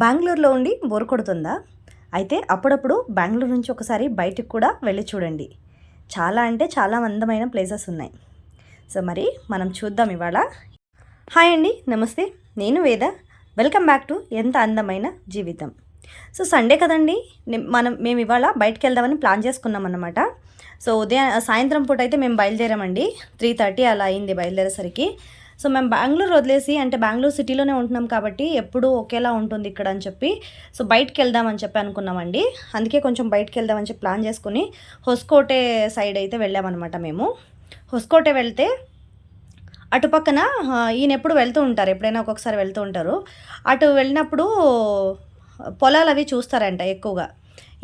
బెంగళూరులో ఉండి బోర్ కొడుతుందా? అయితే అప్పుడప్పుడు బెంగళూరు నుంచి ఒకసారి బయటికి కూడా వెళ్ళి చూడండి. చాలా అంటే చాలా అందమైన ప్లేసెస్ ఉన్నాయి. సో మరి మనం చూద్దాం ఇవాళ. హాయ్ అండి, నమస్తే. నేను వేద. వెల్కమ్ బ్యాక్ టు ఎంత అందమైన జీవితం. సో సండే కదండి, మేము ఇవాళ బయటకు వెళ్దామని ప్లాన్ చేసుకున్నాం అన్నమాట. సో సాయంత్రం పూట అయితే మేము బయలుదేరామండి. 3:30 అలా అయింది బయలుదేరేసరికి. సో మేము బెంగళూరు వదిలేసి, అంటే బెంగళూరు సిటీలోనే ఉంటున్నాం కాబట్టి ఎప్పుడూ ఒకేలా ఉంటుంది ఇక్కడ అని చెప్పి, సో బయటకు వెళ్దామని చెప్పి అనుకున్నామండి. అందుకే కొంచెం బయటకు వెళ్దామని చెప్పి ప్లాన్ చేసుకుని హొస్కోటే సైడ్ అయితే వెళ్ళామన్నమాట. మేము హొస్కోటే వెళ్తే అటుపక్కన ఈయన ఎప్పుడు వెళ్తూ ఉంటారు, ఎప్పుడైనా ఒక్కొక్కసారి వెళ్తూ ఉంటారు. అటు వెళ్ళినప్పుడు పొలాలు అవి చూస్తారంట ఎక్కువగా,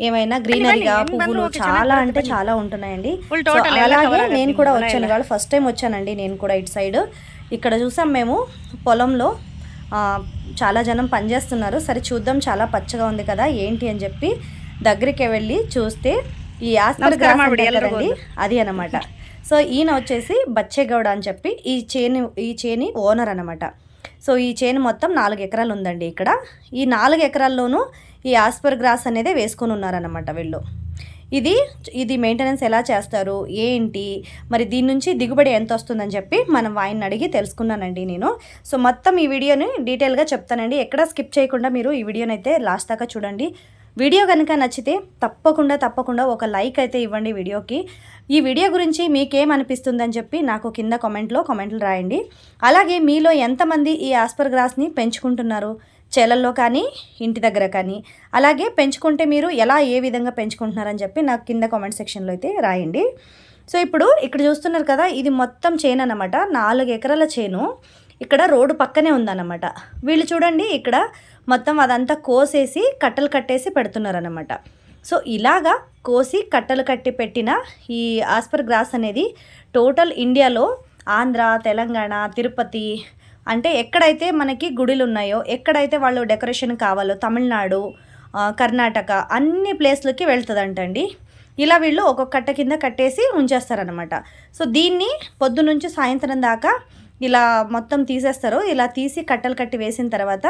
ఏమైనా గ్రీనరీగా పువ్వులు చాలా అంటే చాలా ఉంటున్నాయండి. అలాగే నేను కూడా వచ్చాను, ఇవాళ ఫస్ట్ టైం వచ్చానండి నేను కూడా ఇటు సైడ్. ఇక్కడ చూసాం మేము పొలంలో చాలా జనం పనిచేస్తున్నారు. సరే చూద్దాం, చాలా పచ్చగా ఉంది కదా ఏంటి అని చెప్పి దగ్గరికి వెళ్ళి చూస్తే ఈ ఆస్పర్ గ్రాస్ కదండి, అది అనమాట. సో ఈయన వచ్చేసి బచ్చేగౌడ అని చెప్పి ఈ చేని ఓనర్ అనమాట. సో ఈ చేను మొత్తం 4 ఎకరాలు ఉందండి ఇక్కడ. ఈ 4 ఎకరాల్లోనూ ఈ ఆస్పర్ గ్రాస్ అనేది వేసుకొని ఉన్నారనమాట వీళ్ళు. ఇది మెయింటెనెన్స్ ఎలా చేస్తారు ఏంటి, మరి దీని నుంచి దిగుబడి ఎంత వస్తుందని చెప్పి మనం ఆయన్ని అడిగి తెలుసుకున్నానండి నేను. సో మొత్తం ఈ వీడియోని డీటెయిల్గా చెప్తానండి, ఎక్కడా స్కిప్ చేయకుండా మీరు ఈ వీడియోని అయితే లాస్ట్ దాకా చూడండి. వీడియో కనుక నచ్చితే తప్పకుండా ఒక లైక్ అయితే ఇవ్వండి వీడియోకి. ఈ వీడియో గురించి మీకేమనిపిస్తుందని చెప్పి నాకు కింద కామెంట్లు రాయండి. అలాగే మీలో ఎంతమంది ఈ ఆస్పర్ గ్రాస్ని పెంచుకుంటున్నారు, చేలల్లో కానీ ఇంటి దగ్గర కానీ, అలాగే పెంచుకుంటే మీరు ఏ విధంగా పెంచుకుంటున్నారని చెప్పి నాకు కింద కామెంట్ సెక్షన్లో అయితే రాయండి. సో ఇప్పుడు ఇక్కడ చూస్తున్నారు కదా, ఇది మొత్తం చేను అన్నమాట, 4 ఎకరాల చేను. ఇక్కడ రోడ్డు పక్కనే ఉందన్నమాట. వీళ్ళు చూడండి ఇక్కడ మొత్తం అదంతా కోసేసి కట్టలు కట్టేసి పెడుతున్నారన్నమాట. సో ఇలాగా కోసి కట్టలు కట్టి పెట్టిన ఈ ఆస్పర్ గ్రాస్ అనేది టోటల్ ఇండియాలో ఆంధ్ర, తెలంగాణ, తిరుపతి, అంటే ఎక్కడైతే మనకి గుడులు ఉన్నాయో, ఎక్కడైతే వాళ్ళు డెకరేషన్ కావాలో, తమిళనాడు, కర్ణాటక అన్ని ప్లేస్లకి వెళ్తుందంటండి. ఇలా వీళ్ళు ఒక్కొక్క కట్ట కింద కట్టేసి ఉంచేస్తారనమాట. సో దీన్ని పొద్దు నుంచి సాయంత్రం దాకా ఇలా మొత్తం తీసేస్తారు. ఇలా తీసి కట్టలు కట్టి వేసిన తర్వాత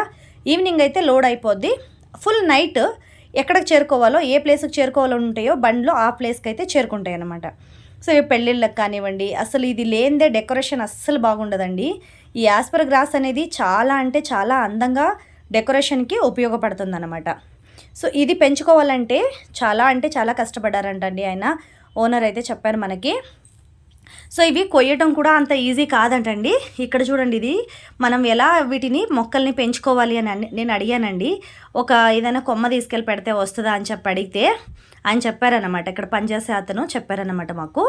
ఈవినింగ్ అయితే లోడ్ అయిపోద్ది. ఫుల్ నైట్ ఎక్కడికి చేరుకోవాలో, ఏ ప్లేస్కి చేరుకోవాలో ఉంటాయో బండ్లు ఆ ప్లేస్కి అయితే చేరుకుంటాయి అన్నమాట. సో ఈ పెళ్ళిళ్ళకి కానివ్వండి, అసలు ఇది లేనిదే డెకరేషన్ అస్సలు బాగుండదండి. ఈ ఆస్పర్ గ్రాస్ అనేది చాలా అంటే చాలా అందంగా డెకరేషన్కి ఉపయోగపడుతుంది అన్నమాట. సో ఇది పెంచుకోవాలంటే చాలా అంటే చాలా కష్టపడ్డారంటండి ఆయన, ఓనర్ అయితే చెప్పారు మనకి. సో ఇవి కొయ్యటం కూడా అంత ఈజీ కాదంటండి. ఇక్కడ చూడండి, ఇది మనం ఎలా వీటిని మొక్కల్ని పెంచుకోవాలి అని నేను అడిగానండి. ఏదైనా కొమ్మ తీసుకెళ్ళి పెడితే వస్తుందా అని చెప్పి అడిగితే ఆయన చెప్పారనమాట, ఇక్కడ పనిచేసే అతను చెప్పారనమాట మాకు.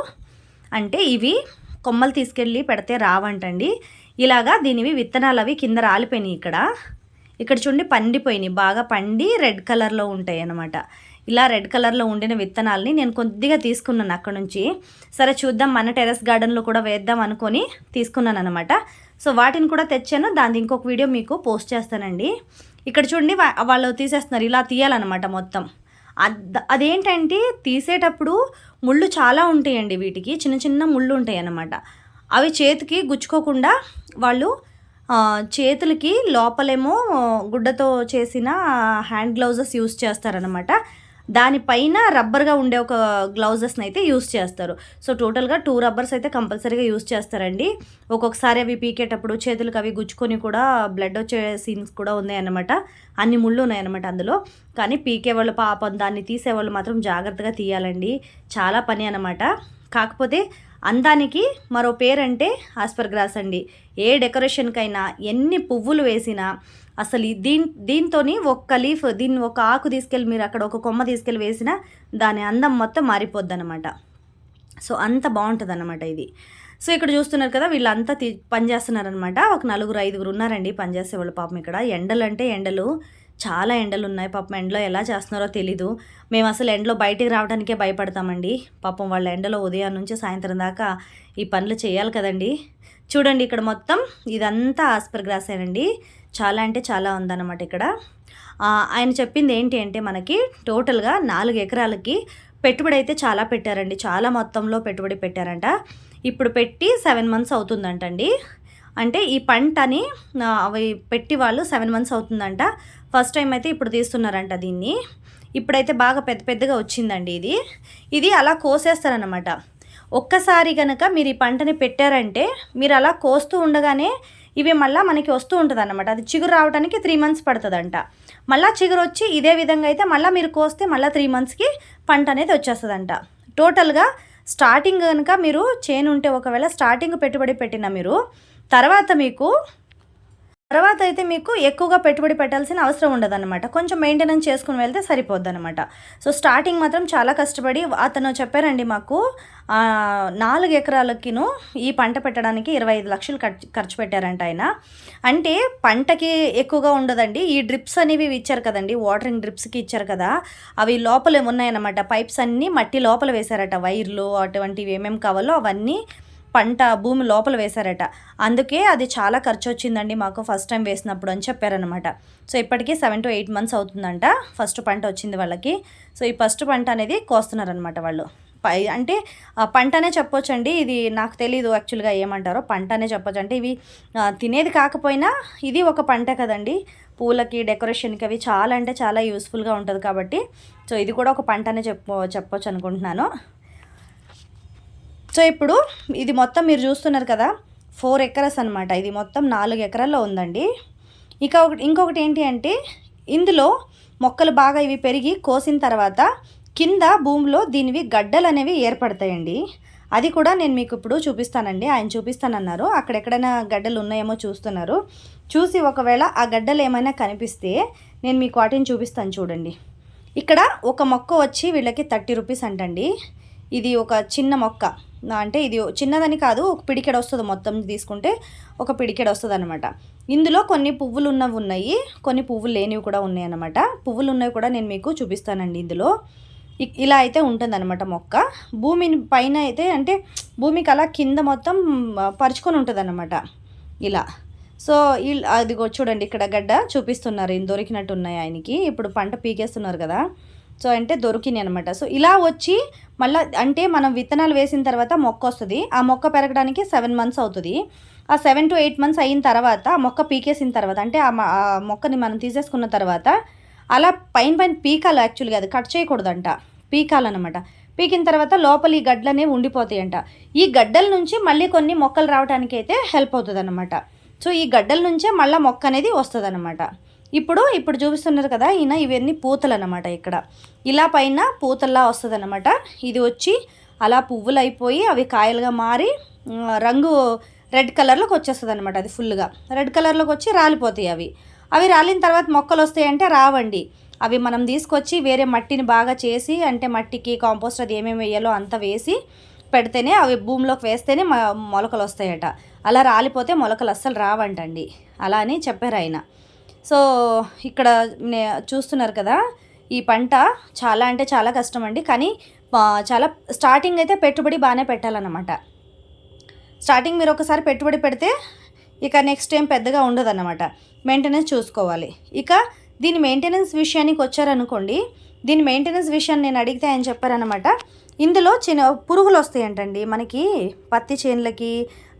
అంటే ఇవి కొమ్మలు తీసుకెళ్ళి పెడితే రావంటండి. ఇలాగా దీనివి విత్తనాలు అవి కింద రాలిపోయినాయి. ఇక్కడ చూడండి పండిపోయినాయి, బాగా పండి రెడ్ కలర్లో ఉంటాయి అన్నమాట. ఇలా రెడ్ కలర్లో ఉండిన విత్తనాలని నేను కొద్దిగా తీసుకున్నాను అక్కడ నుంచి. సరే చూద్దాం, మన టెర్రస్ గార్డెన్లో కూడా వేద్దాం అనుకొని తీసుకున్నాను అనమాట. సో వాటిని కూడా తెచ్చాను, దాని ఇంకొక వీడియో మీకు పోస్ట్ చేస్తానండి. ఇక్కడ చూడండి వాళ్ళు తీసేస్తున్నారు, ఇలా తీయాలన్నమాట మొత్తం. అదేంటంటే తీసేటప్పుడు ముళ్ళు చాలా ఉంటాయండి, వీటికి చిన్న చిన్న ముళ్ళు ఉంటాయి అన్నమాట. అవి చేతికి గుచ్చుకోకుండా వాళ్ళు చేతులకి లోపలేమో గుడ్డతో చేసిన హ్యాండ్ గ్లౌజెస్ యూస్ చేస్తారనమాట. దానిపైన రబ్బర్గా ఉండే ఒక గ్లౌజెస్ని అయితే యూస్ చేస్తారు. సో టోటల్గా 2 రబ్బర్స్ అయితే కంపల్సరీగా యూస్ చేస్తారండి. ఒక్కొక్కసారి అవి పీకేటప్పుడు చేతులకు అవి గుచ్చుకొని కూడా బ్లడ్ వచ్చే సీన్స్ కూడా ఉన్నాయన్నమాట. అన్ని ముళ్ళు ఉన్నాయన్నమాట అందులో. కానీ పీకేవాళ్ళు పాపం, దాన్ని తీసేవాళ్ళు మాత్రం జాగ్రత్తగా తీయాలండి, చాలా పని అన్నమాట. కాకపోతే అందానికి మరో పేరంటే ఆస్పర్ గ్రాస్ అండి. ఏ డెకరేషన్కైనా ఎన్ని పువ్వులు వేసినా అసలు దీంతో ఒక్క లీఫ్, దీన్ని ఒక ఆకు తీసుకెళ్ళి మీరు అక్కడ ఒక కొమ్మ తీసుకెళ్ళి వేసినా దాని అందం మొత్తం మారిపోద్ది అనమాట. సో అంత బాగుంటుంది అన్నమాట ఇది. సో ఇక్కడ చూస్తున్నారు కదా, వీళ్ళంతా పనిచేస్తున్నారనమాట. ఒక 4-5 ఉన్నారండి పనిచేసేవాళ్ళు. పాపం ఇక్కడ ఎండలు చాలా ఎండలు ఉన్నాయి. పాపం ఎండలో ఎలా చేస్తున్నారో తెలీదు. మేము అసలు ఎండలో బయటికి రావడానికే భయపడతామండి. పాపం వాళ్ళ ఎండలో ఉదయం నుంచి సాయంత్రం దాకా ఈ పనులు చేయాలి కదండి. చూడండి ఇక్కడ మొత్తం ఇదంతా ఆస్పర్ గ్రాసేనండి. చాలా అంటే చాలా ఉందన్నమాట ఇక్కడ. ఆయన చెప్పింది ఏంటి అంటే మనకి టోటల్గా 4 ఎకరాలకి పెట్టుబడి అయితే చాలా పెట్టారండి, చాలా మొత్తంలో పెట్టుబడి పెట్టారంట. ఇప్పుడు పెట్టి 7 months అవుతుందంటండి. అంటే ఈ పంటని అవి పెట్టి వాళ్ళు 7 మంత్స్ అవుతుందంట. ఫస్ట్ టైం అయితే ఇప్పుడు తీస్తున్నారంట దీన్ని. ఇప్పుడైతే బాగా పెద్ద పెద్దగా వచ్చిందండి ఇది అలా కోసేస్తారనమాట. ఒక్కసారి కనుక మీరు ఈ పంటని పెట్టారంటే మీరు అలా కోస్తూ ఉండగానే ఇవి మళ్ళీ మనకి వస్తూ ఉంటుంది అన్నమాట. అది చిగురు రావడానికి 3 మంత్స్ పడుతుందంట. మళ్ళీ చిగురు వచ్చి ఇదే విధంగా అయితే మళ్ళీ మీరు కోస్తే మళ్ళీ 3 మంత్స్కి పంట అనేది వచ్చేస్తుందంట. టోటల్గా స్టార్టింగ్ కనుక మీరు చేను ఉంటే ఒకవేళ స్టార్టింగ్ పెట్టుబడి పెట్టిన మీరు తర్వాత అయితే మీకు ఎక్కువగా పెట్టుబడి పెట్టాల్సిన అవసరం ఉండదన్నమాట. కొంచెం మెయింటెనెన్స్ చేసుకుని వెళ్తే సరిపోద్ది అనమాట. సో స్టార్టింగ్ మాత్రం చాలా కష్టపడి అతను చెప్పారండి మాకు 4 ఎకరాలకిను ఈ పంట పెట్టడానికి 25 లక్షలు ఖర్చు పెట్టారంట ఆయన. అంటే పంటకి ఎక్కువగా ఉండదండి. ఈ డ్రిప్స్ అనేవి ఇచ్చారు కదండి, వాటరింగ్ డ్రిప్స్కి ఇచ్చారు కదా, అవి లోపల ఉన్నాయన్నమాట. పైప్స్ అన్నీ మట్టి లోపల వేశారట. వైర్లు అటువంటివి ఏమేమి కావాలో అవన్నీ పంట భూమి లోపల వేశారట. అందుకే అది చాలా ఖర్చు వచ్చిందండి మాకు ఫస్ట్ టైం వేసినప్పుడు అని చెప్పారనమాట. సో ఇప్పటికీ 7 to 8 months అవుతుందంట ఫస్ట్ పంట వచ్చింది వాళ్ళకి. సో ఈ ఫస్ట్ పంట అనేది కోస్తున్నారనమాట వాళ్ళు. అంటే పంటనే చెప్పొచ్చండి. ఇది నాకు తెలీదు యాక్చువల్గా ఏమంటారో, పంటనే చెప్పొచ్చు. అంటే ఇవి తినేది కాకపోయినా ఇది ఒక పంట కదండి. పూలకి డెకరేషన్కి అవి చాలా అంటే చాలా యూస్ఫుల్గా ఉంటుంది కాబట్టి సో ఇది కూడా ఒక పంటనే చెప్పొచ్చు అనుకుంటున్నాను. సో ఇప్పుడు ఇది మొత్తం మీరు చూస్తున్నారు కదా 4 acres అనమాట. ఇది మొత్తం 4 ఎకరాల్లో ఉందండి. ఇంకొకటి ఏంటి అంటే ఇందులో మొక్కలు బాగా ఇవి పెరిగి కోసిన తర్వాత కింద భూమిలో దీనివి గడ్డలు అనేవి ఏర్పడతాయండి. అది కూడా నేను మీకు ఇప్పుడు చూపిస్తానండి. ఆయన చూపిస్తానన్నారు. అక్కడెక్కడైనా గడ్డలు ఉన్నాయేమో చూస్తున్నారు. చూసి ఒకవేళ ఆ గడ్డలు ఏమైనా కనిపిస్తే నేను మీకు వాటిని చూపిస్తాను చూడండి. ఇక్కడ ఒక మొక్క వచ్చి వీళ్ళకి 30 రూపీస్ అంటండి. ఇది ఒక చిన్న మొక్క, అంటే ఇది చిన్నదని కాదు, ఒక పిడికెడు వస్తుంది. మొత్తం తీసుకుంటే ఒక పిడికెడు వస్తుంది అనమాట. ఇందులో కొన్ని పువ్వులు ఉన్నవి ఉన్నాయి, కొన్ని పువ్వులు లేనివి కూడా ఉన్నాయి అన్నమాట. పువ్వులు ఉన్నవి కూడా నేను మీకు చూపిస్తానండి. ఇందులో ఇలా అయితే ఉంటుందన్నమాట మొక్క. భూమిని పైన అయితే అంటే భూమికి అలా కింద మొత్తం పరుచుకొని ఉంటుంది అన్నమాట ఇలా. సో అదిగో చూడండి, ఇక్కడ గడ్డ చూపిస్తున్నారు. దొరికినట్టు ఉన్నాయి ఆయనకి. ఇప్పుడు పంట పీకేస్తున్నారు కదా, సో అంటే దొరికినాయి అనమాట. సో ఇలా వచ్చి మళ్ళీ అంటే మనం విత్తనాలు వేసిన తర్వాత మొక్క వస్తుంది. ఆ మొక్క పెరగడానికి 7 months అవుతుంది. ఆ 7 to 8 months అయిన తర్వాత మొక్క పీకేసిన తర్వాత అంటే ఆ మొక్కని మనం తీసేసుకున్న తర్వాత అలా పైన పీకాలి. యాక్చువల్గా అది కట్ చేయకూడదంట, పీకాలన్నమాట. పీకిన తర్వాత లోపల ఈ గడ్డలు అనేవి ఉండిపోతాయంట. ఈ గడ్డల నుంచి మళ్ళీ కొన్ని మొక్కలు రావడానికి అయితే హెల్ప్ అవుతుంది అన్నమాట. సో ఈ గడ్డల నుంచే మళ్ళీ మొక్క అనేది వస్తుంది అన్నమాట. ఇప్పుడు చూపిస్తున్నారు కదా ఈయన, ఇవన్నీ పూతలు అన్నమాట. ఇక్కడ ఇలా పైన పూతల్లా వస్తుంది అన్నమాట. ఇది వచ్చి అలా పువ్వులు అయిపోయి అవి కాయలుగా మారి రంగు రెడ్ కలర్లోకి వచ్చేస్తుంది అనమాట. అది ఫుల్గా రెడ్ కలర్లోకి వచ్చి రాలిపోతాయి. అవి రాలిన తర్వాత మొక్కలు వస్తాయంటే రావండి. అవి మనం తీసుకొచ్చి వేరే మట్టిని బాగా చేసి, అంటే మట్టికి కాంపోస్ట్ అది ఏమేమి వేయాలో అంత వేసి పెడితేనే, అవి భూమిలోకి వేస్తేనే మొలకలు వస్తాయట. అలా రాలిపోతే మొలకలు అస్సలు రావంటండి. అలా అని చెప్పారు ఆయన. సో ఇక్కడ చూస్తున్నారు కదా, ఈ పంట చాలా అంటే చాలా కష్టం అండి. కానీ చాలా స్టార్టింగ్ అయితే పెట్టుబడి బాగానే పెట్టాలన్నమాట. స్టార్టింగ్ మీరు ఒకసారి పెట్టుబడి పెడితే ఇక నెక్స్ట్ టైం పెద్దగా ఉండదన్నమాట. మెయింటెనెన్స్ చూసుకోవాలి. ఇక దీని మెయింటెనెన్స్ విషయానికి వచ్చారనుకోండి, దీని మెయింటెనెన్స్ విషయాన్ని నేను అడిగితే ఆయన చెప్పారనమాట. ఇందులో చిన్న పురుగులు వస్తాయంటండి. మనకి పత్తి చేనులకి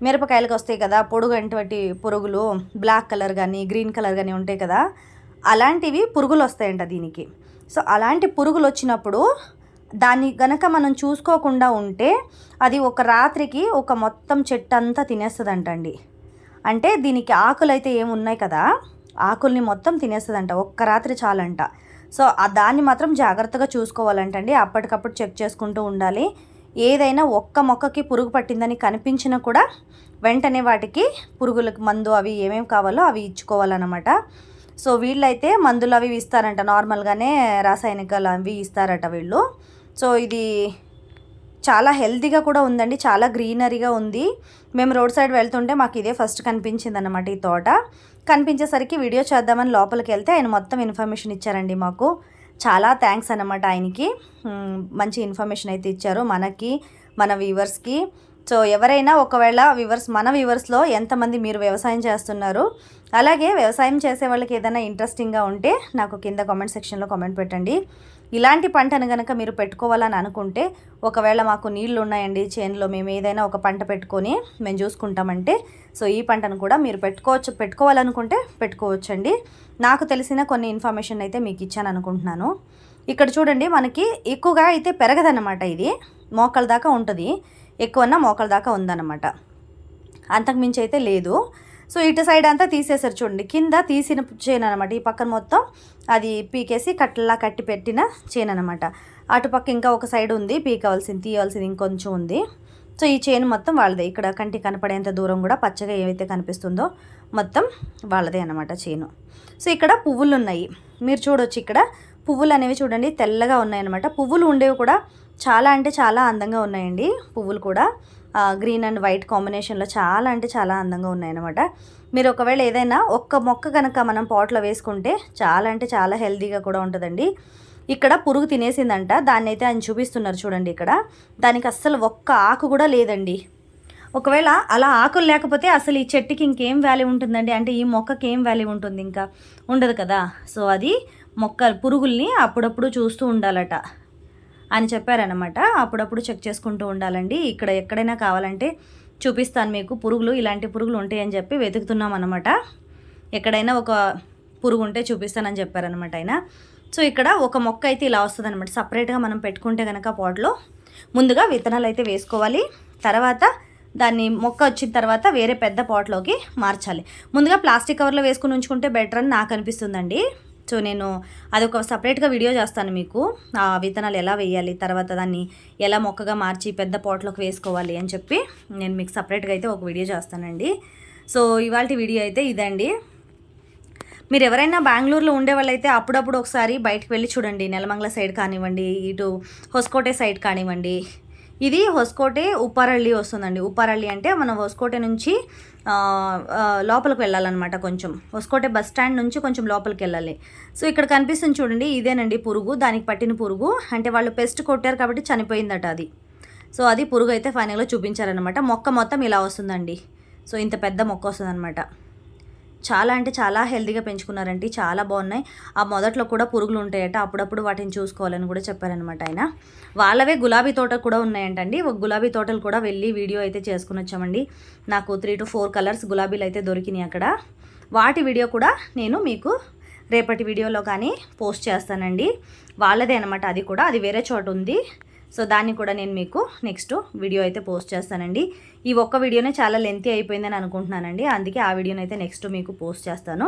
మిరపకాయలకు వస్తాయి కదా పొడుగంటి పురుగులు, బ్లాక్ కలర్ కానీ గ్రీన్ కలర్ కానీ ఉంటాయి కదా, అలాంటివి పురుగులు వస్తాయంట దీనికి. సో అలాంటి పురుగులు వచ్చినప్పుడు దాన్ని గనక మనం చూసుకోకుండా ఉంటే అది ఒక రాత్రికి ఒక మొత్తం చెట్టు అంతా తినేస్తుందంటండి. అంటే దీనికి ఆకులు అయితే ఏమున్నాయి కదా, ఆకుల్ని మొత్తం తినేస్తుందంట. ఒక్క రాత్రి చాలంట. సో దాన్ని మాత్రం జాగ్రత్తగా చూసుకోవాలంటండి. అప్పటికప్పుడు చెక్ చేసుకుంటూ ఉండాలి. ఏదైనా ఒక్క మొక్కకి పురుగు పట్టిందని కనిపించినా కూడా వెంటనే వాటికి పురుగులకు మందు అవి ఏమేమి కావాలో అవి ఇచ్చుకోవాలన్నమాట. సో వీళ్ళైతే మందులు అవి ఇస్తారంట, నార్మల్గానే రాసాయనికాలు అవి ఇస్తారట వీళ్ళు. సో ఇది చాలా హెల్తీగా కూడా ఉందండి, చాలా గ్రీనరీగా ఉంది. మేము రోడ్ సైడ్ వెళ్తుంటే మాకు ఇదే ఫస్ట్ కనిపించింది అన్నమాట. ఈ తోట కనిపించేసరికి వీడియో చేద్దామని లోపలికి వెళ్తే ఆయన మొత్తం ఇన్ఫర్మేషన్ ఇచ్చారండి మాకు. చాలా థ్యాంక్స్ అన్నమాట ఆయనకి. మంచి ఇన్ఫర్మేషన్ అయితే ఇచ్చారు మనకి, మన వ్యూవర్స్కి. సో ఎవరైనా ఒకవేళ మన వ్యూవర్స్లో ఎంతమంది మీరు వ్యవసాయం చేస్తున్నారు, అలాగే వ్యవసాయం చేసే వాళ్ళకి ఏదైనా ఇంట్రెస్టింగ్గా ఉంటే నాకు కింద కామెంట్ సెక్షన్లో కామెంట్ పెట్టండి. ఇలాంటి పంటను కనుక మీరు పెట్టుకోవాలని అనుకుంటే, ఒకవేళ మాకు నీళ్లు ఉన్నాయండి చేనులో, మేము ఏదైనా ఒక పంట పెట్టుకొని మేము చూసుకుంటామంటే, సో ఈ పంటను కూడా మీరు పెట్టుకోవాలనుకుంటే పెట్టుకోవచ్చండి. నాకు తెలిసిన కొన్ని ఇన్ఫర్మేషన్ అయితే మీకు ఇచ్చాను అనుకుంటున్నాను. ఇక్కడ చూడండి, మనకి ఎక్కువగా అయితే పెరగదన్నమాట. ఇది మోకాల దాకా ఉంటుంది, ఎక్కువన్నా మోకాల దాకా ఉందన్నమాట, అంతకుమించి అయితే లేదు. సో ఇటు సైడ్ అంతా తీసేసారు చూడండి, కింద తీసిన చేను అనమాట. ఈ పక్కన మొత్తం అది పీకేసి కట్టలా కట్టి పెట్టిన చేను అనమాట. అటుపక్క ఇంకా ఒక సైడ్ ఉంది తీయవలసింది ఇంకొంచెం ఉంది. సో ఈ చేను మొత్తం వాళ్ళదే. ఇక్కడ కంటి కనపడేంత దూరం కూడా పచ్చగా ఏవైతే కనిపిస్తుందో మొత్తం వాళ్ళదే అనమాట చేను. సో ఇక్కడ పువ్వులు ఉన్నాయి, మీరు చూడొచ్చు. ఇక్కడ పువ్వులు అనేవి చూడండి తెల్లగా ఉన్నాయన్నమాట. పువ్వులు ఉండేవి కూడా చాలా అంటే చాలా అందంగా ఉన్నాయండి. పువ్వులు కూడా గ్రీన్ అండ్ వైట్ కాంబినేషన్లో చాలా అంటే చాలా అందంగా ఉన్నాయన్నమాట. మీరు ఒకవేళ ఏదైనా ఒక్క మొక్క కనుక మనం పాట్లో వేసుకుంటే చాలా అంటే చాలా హెల్తీగా కూడా ఉంటుందండి. ఇక్కడ పురుగు తినేసిందంట, దాన్ని అయితే ఆయన చూపిస్తున్నారు చూడండి. ఇక్కడ దానికి అస్సలు ఒక్క ఆకు కూడా లేదండి. ఒకవేళ అలా ఆకులు లేకపోతే అసలు ఈ చెట్టుకి ఇంకేం వాల్యూ ఉంటుందండి, అంటే ఈ మొక్కకి ఏం వాల్యూ ఉంటుంది, ఇంకా ఉండదు కదా. సో అది పురుగుల్ని అప్పుడప్పుడు చూస్తూ ఉండాలట అని చెప్పారనమాట. అప్పుడప్పుడు చెక్ చేసుకుంటూ ఉండాలండి. ఇక్కడ ఎక్కడైనా కావాలంటే చూపిస్తాను మీకు, పురుగులు ఇలాంటి పురుగులు ఉంటాయని చెప్పి వెతుకుతున్నాం అనమాట. ఎక్కడైనా ఒక పురుగు ఉంటే చూపిస్తానని చెప్పారనమాట ఆయన. సో ఇక్కడ ఒక మొక్క అయితే ఇలా వస్తుంది అనమాట. సపరేట్గా మనం పెట్టుకుంటే కనుక పాట్లో ముందుగా విత్తనాలు అయితే వేసుకోవాలి. తర్వాత దాన్ని మొక్క వచ్చిన తర్వాత వేరే పెద్ద పాట్లోకి మార్చాలి. ముందుగా ప్లాస్టిక్ కవర్లో వేసుకుని ఉంచుకుంటే బెటర్ అని నాకు అనిపిస్తుందండి. సో నేను అదొక సపరేట్గా వీడియో చేస్తాను మీకు, ఆ విత్తనాలు ఎలా వేయాలి, తర్వాత దాన్ని ఎలా మొక్కగా మార్చి పెద్ద పాట్లోకి వేసుకోవాలి అని చెప్పి నేను మీకు సపరేట్గా అయితే ఒక వీడియో చేస్తానండి. సో ఇవాళ వీడియో అయితే ఇదండి. మీరు ఎవరైనా బెంగళూరులో ఉండే వాళ్ళైతే అప్పుడప్పుడు ఒకసారి బయటకు వెళ్ళి చూడండి. నెలమంగళ సైడ్ కానివ్వండి, ఇటు హొస్కోటే సైడ్ కానివ్వండి. ఇది హొస్కోటే ఉప్పారళ్ళి వస్తుందండి. ఉప్పారళ్ళి అంటే మనం హొస్కోటే నుంచి లోపలికి వెళ్ళాలన్నమాట. కొంచెం హొస్కోటే బస్ స్టాండ్ నుంచి కొంచెం లోపలికి వెళ్ళాలి. సో ఇక్కడ కనిపిస్తుంది చూడండి, ఇదేనండి పురుగు, దానికి పట్టిన పురుగు. అంటే వాళ్ళు పెస్ట్ కొట్టారు కాబట్టి చనిపోయిందట అది. సో అది పురుగు అయితే ఫైనల్గా చూపించారనమాట. మొక్క మొత్తం ఇలా వస్తుందండి. సో ఇంత పెద్ద మొక్క వస్తుందన్నమాట. చాలా అంటే చాలా హెల్తీగా పెంచుకున్నారంటే, చాలా బాగున్నాయి. ఆ మొదట్లో కూడా పురుగులు ఉంటాయట, అప్పుడప్పుడు వాటిని చూసుకోవాలని కూడా చెప్పారనమాట ఆయన. వాళ్ళవే గులాబీ తోట కూడా ఉన్నాయంటండి. ఒక గులాబీ తోటలు కూడా వెళ్ళి వీడియో అయితే చేసుకుని వచ్చామండి. నాకు 3 to 4 కలర్స్ గులాబీలు అయితే దొరికినాయి అక్కడ. వాటి వీడియో కూడా నేను మీకు రేపటి వీడియోలో కానీ పోస్ట్ చేస్తానండి. వాళ్ళదే అనమాట, అది కూడా, అది వేరే చోట ఉంది. సో దాన్ని కూడా నేను మీకు నెక్స్ట్ వీడియో అయితే పోస్ట్ చేస్తానండి. ఈ ఒక్క వీడియోనే చాలా లెంతీ అయిపోయిందని అనుకుంటున్నానండి, అందుకే ఆ వీడియోని అయితే నెక్స్ట్ మీకు పోస్ట్ చేస్తాను.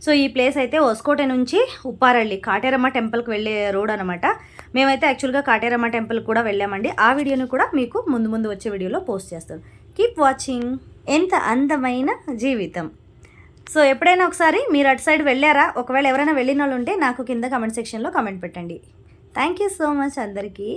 సో ఈ ప్లేస్ అయితే హొస్కోటే నుంచి ఉప్పారళ్ళి కాటేరమ్మ టెంపుల్కి వెళ్ళే రోడ్ అనమాట. మేమైతే యాక్చువల్గా కాటేరమ్మ టెంపుల్కి కూడా వెళ్ళామండి. ఆ వీడియోని కూడా మీకు ముందు వచ్చే వీడియోలో పోస్ట్ చేస్తాను. Keep watching. ఎంత అందమైన జీవితం. సో ఎప్పుడైనా ఒకసారి మీరు అటు సైడ్ వెళ్ళారా? ఒకవేళ ఎవరైనా వెళ్ళిన వాళ్ళు ఉంటే నాకు కింద కమెంట్ సెక్షన్లో కమెంట్ పెట్టండి. థ్యాంక్ యూ సో మచ్ అందరికీ.